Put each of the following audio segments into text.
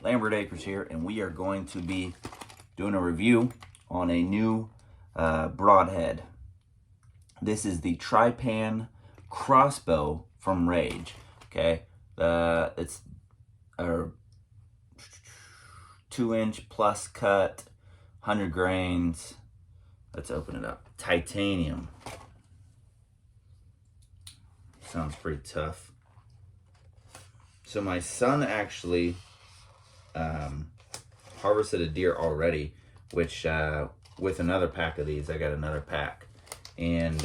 Lambert Acres here, and we are going to be doing a review on a new broadhead. This is the Trypan crossbow from Rage. Okay, it's a 2-inch plus cut, 100 grains. Let's open it up. Titanium. Sounds pretty tough. So my son actually harvested a deer already, which with another pack of these, I got another pack, and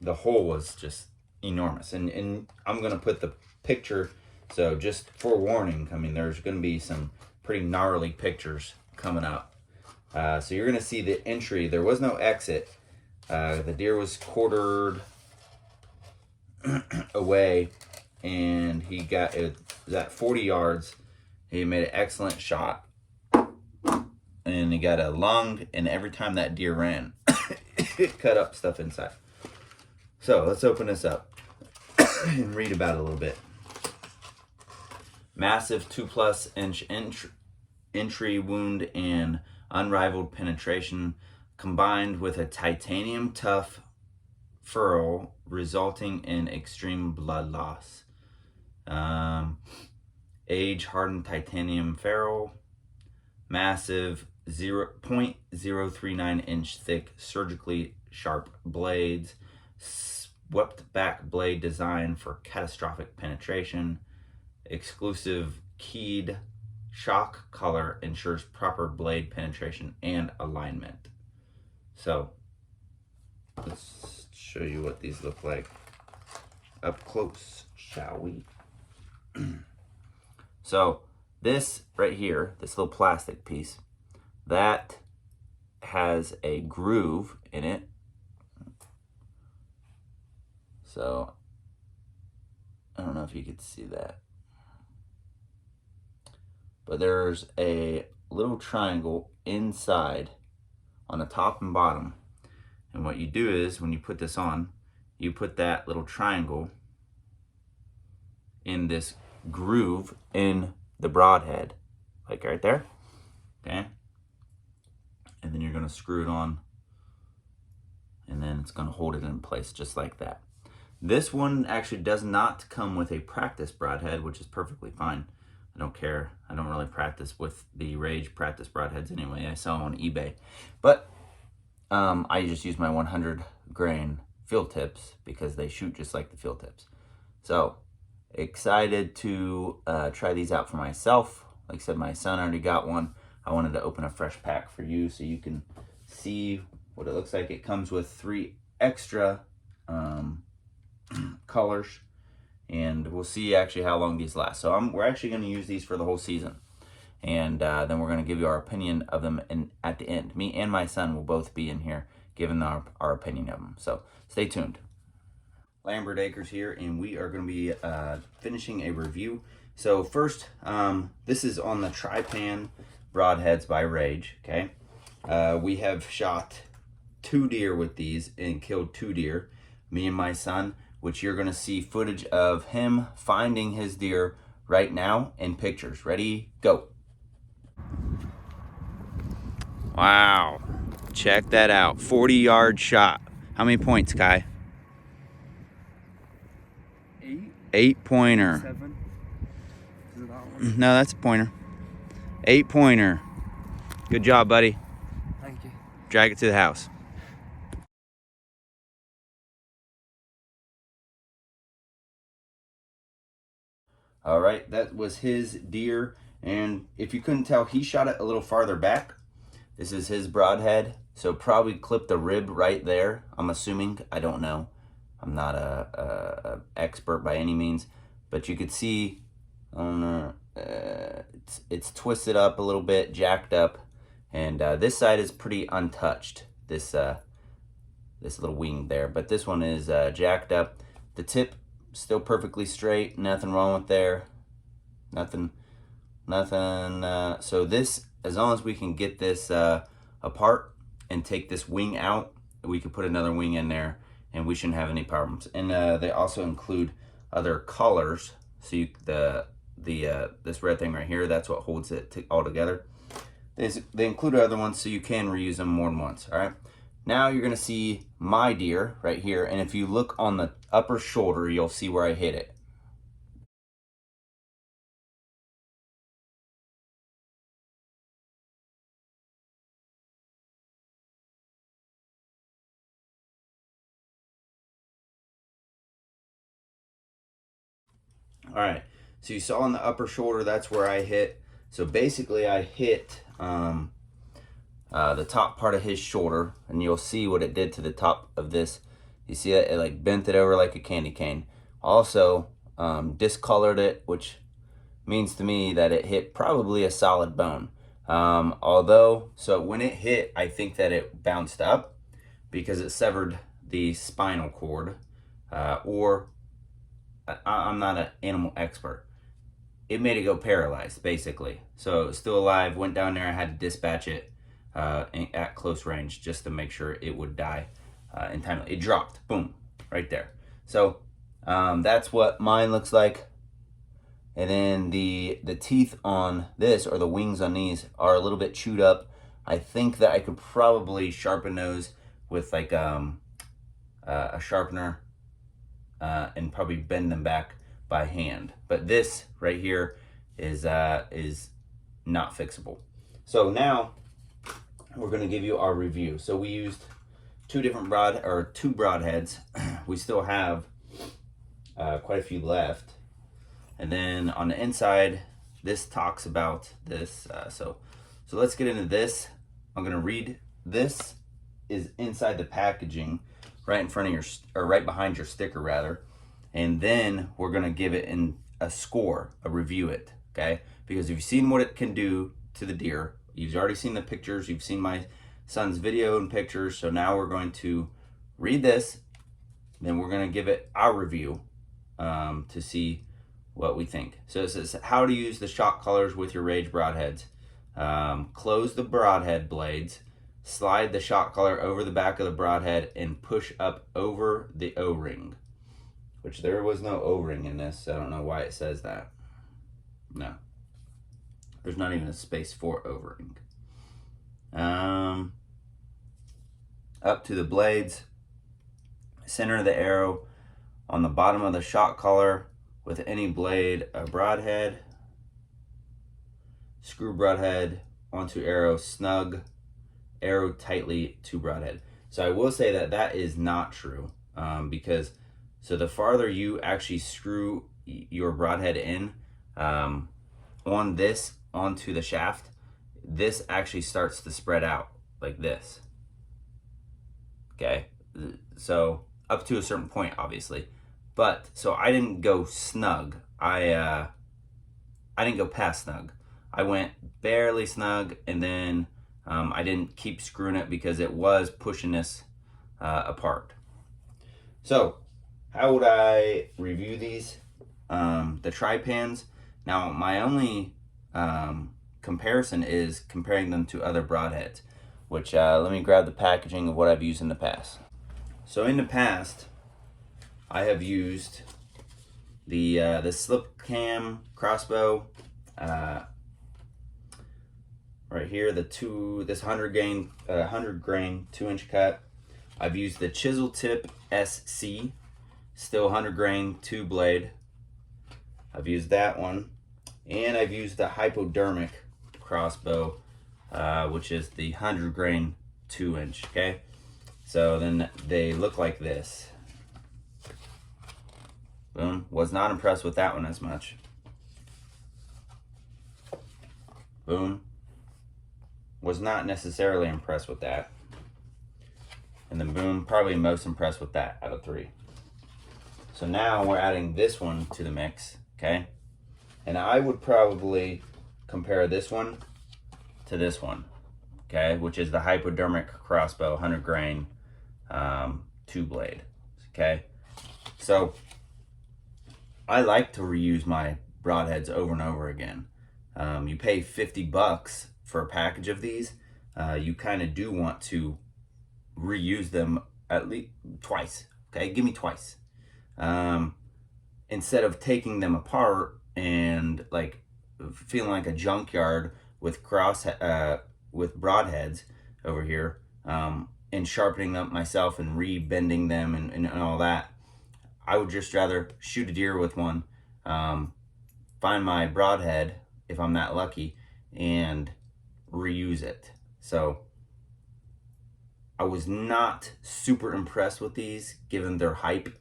the hole was just enormous. And I'm gonna put the picture, so just forewarning, I mean, there's gonna be some pretty gnarly pictures coming up. So you're gonna see the entry. There was no exit. The deer was quartered away, and he got it at 40 yards. He made an excellent shot, and he got a lung, and every time that deer ran, it cut up stuff inside. So let's open this up and read about it a little bit. Massive 2+ inch entry wound and unrivaled penetration, combined with a titanium tough furrow, resulting in extreme blood loss. Age hardened titanium ferrule, massive 0.039 inch thick, surgically sharp blades, swept back blade design for catastrophic penetration, exclusive keyed shock color ensures proper blade penetration and alignment. So let's show you what these look like up close, shall we? So this right here, this little plastic piece, that has a groove in it. So I don't know if you could see that, but there's a little triangle inside on the top and bottom. And what you do is, when you put this on, you put that little triangle in this groove in the broadhead, like right there, okay? And then you're gonna screw it on, and then it's gonna hold it in place just like that. This one actually does not come with a practice broadhead, which is perfectly fine. I don't care. I don't really practice with the Rage practice broadheads anyway. I sell them on eBay. But I just use my 100 grain field tips because they shoot just like the field tips. So excited to try these out for myself. Like I said, my son already got one. I wanted to open a fresh pack for you so you can see what it looks like. It comes with 3 extra colors, and we'll see actually how long these last. So we're actually going to use these for the whole season, and then we're going to give you our opinion of them at the end. Me and my son will both be in here giving our opinion of them, so stay tuned. Lambert Acres here, and we are going to be finishing a review. So first, this is on the Trypan Broadheads by Rage, okay? We have shot 2 deer with these and killed 2 deer, me and my son, which you're going to see footage of him finding his deer right now in pictures. Ready, go. Wow, check that out. 40-yard shot. How many points, Kai? 8 pointer. 7. Is it that one? No, that's a pointer. 8 pointer. Good job, buddy. Thank you. Drag it to the house. All right, that was his deer, and if you couldn't tell, he shot it a little farther back. This is his broadhead, so probably clipped the rib right there, I'm assuming. I don't know. I'm not a expert by any means, but you could see it's twisted up a little bit, jacked up, and this side is pretty untouched. This little wing there, but this one is jacked up. The tip still perfectly straight, nothing wrong with there, nothing. So this, as long as we can get this apart and take this wing out, we could put another wing in there and we shouldn't have any problems. And they also include other collars, so this red thing right here. That's what holds it all together. They include other ones, so you can reuse them more than once. All right. Now you're gonna see my deer right here, and if you look on the upper shoulder, you'll see where I hit it. All right, so you saw on the upper shoulder, that's where I hit. So basically I hit the top part of his shoulder, and you'll see what it did to the top of this. You see it like bent it over like a candy cane. Also discolored it, which means to me that it hit probably a solid bone. So when it hit, I think that it bounced up because it severed the spinal cord, or I'm not an animal expert. It made it go paralyzed, basically. So it was still alive, went down there, I had to dispatch it at close range just to make sure it would die in time. It dropped, boom, right there. So that's what mine looks like. And then the teeth on this, or the wings on these, are a little bit chewed up. I think that I could probably sharpen those with like a sharpener and probably bend them back by hand. But this right here is not fixable. So now we're going to give you our review. So we used two broadheads. We still have quite a few left. And then on the inside, this talks about this. So let's get into this. I'm going to read. This is inside the packaging, right in front of your, or right behind your sticker rather. And then we're going to give it in a score, review it, okay? Because you've seen what it can do to the deer. You've already seen the pictures. You've seen my son's video and pictures. So now we're going to read this. Then we're going to give it our review to see what we think. So it says how to use the shock collars with your Rage broadheads. Close the broadhead blades, slide the shock collar over the back of the broadhead, and push up over the O-ring. Which there was no O-ring in this. I don't know why it says that. No. There's not even a space for O-ring. Up to the blades. Center of the arrow on the bottom of the shock collar with any blade, a broadhead, screw broadhead onto arrow, snug arrow tightly to broadhead. So I will say that that is not true, because so the farther you actually screw your broadhead in on this onto the shaft, this actually starts to spread out like this. Okay, so up to a certain point, obviously. But so I didn't go snug. I didn't go past snug. I went barely snug, and then I didn't keep screwing it because it was pushing this apart. So how would I review these? The Trypans. Now my only comparison is comparing them to other broadheads, which let me grab the packaging of what I've used in the past. So in the past, I have used the slip cam crossbow right here, this 100 grain 2-inch cut. I've used the chisel tip SC, still 100 grain 2 blade. I've used that one, and I've used the hypodermic crossbow, which is the 100 grain 2-inch. Okay, so then they look like this. Boom. Was not impressed with that one as much. Boom. Was not necessarily impressed with that. And then boom, probably most impressed with that out of 3. So now we're adding this one to the mix, okay? And I would probably compare this one to this one, okay? Which is the hypodermic crossbow 100 grain 2 blade, okay? So I like to reuse my broadheads over and over again. You pay $50 for a package of these. You kind of do want to reuse them at least twice. Okay, give me twice. Instead of taking them apart and like feeling like a junkyard with with broadheads over here, and sharpening them myself and rebending them and all that. I would just rather shoot a deer with one, find my broadhead if I'm that lucky, and reuse it. So I was not super impressed with these given their hype.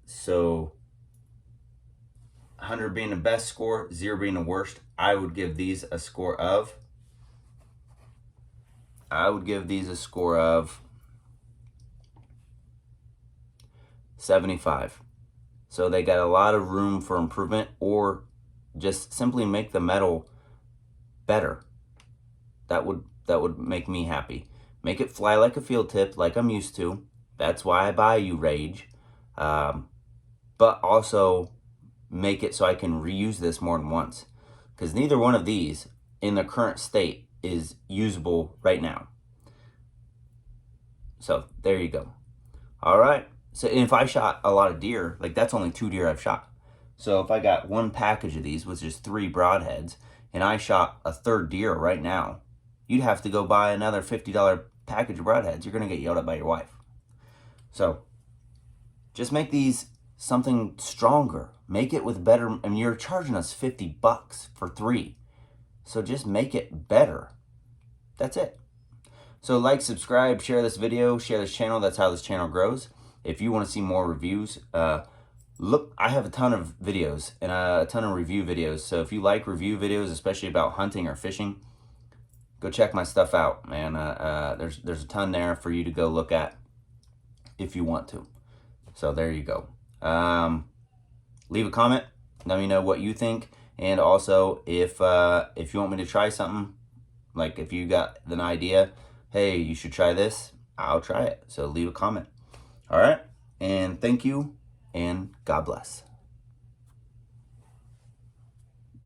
So 100 being the best score, 0 being the worst, I would give these a score of 75. So they got a lot of room for improvement, or just simply make the metal better. That would make me happy. Make it fly like a field tip, like I'm used to. That's why I buy you Rage. But also make it so I can reuse this more than once, because neither one of these in the current state is usable right now. So there you go. All right. So if I shot a lot of deer, like that's only 2 deer I've shot. So if I got one package of these with just 3 broadheads, and I shot a 3rd deer right now, you'd have to go buy another $50 package of broadheads. You're going to get yelled at by your wife. So just make these something stronger. Make it with better. I mean, you're charging us $50 for 3. So just make it better. That's it. So like, subscribe, share this video, share this channel. That's how this channel grows. If you want to see more reviews, look, I have a ton of videos and a ton of review videos. So if you like review videos, especially about hunting or fishing, go check my stuff out, man. There's a ton there for you to go look at if you want to. So there you go. Leave a comment. Let me know what you think. And also, if you want me to try something, like if you got an idea, hey, you should try this, I'll try it. So leave a comment. All right. And thank you, and God bless.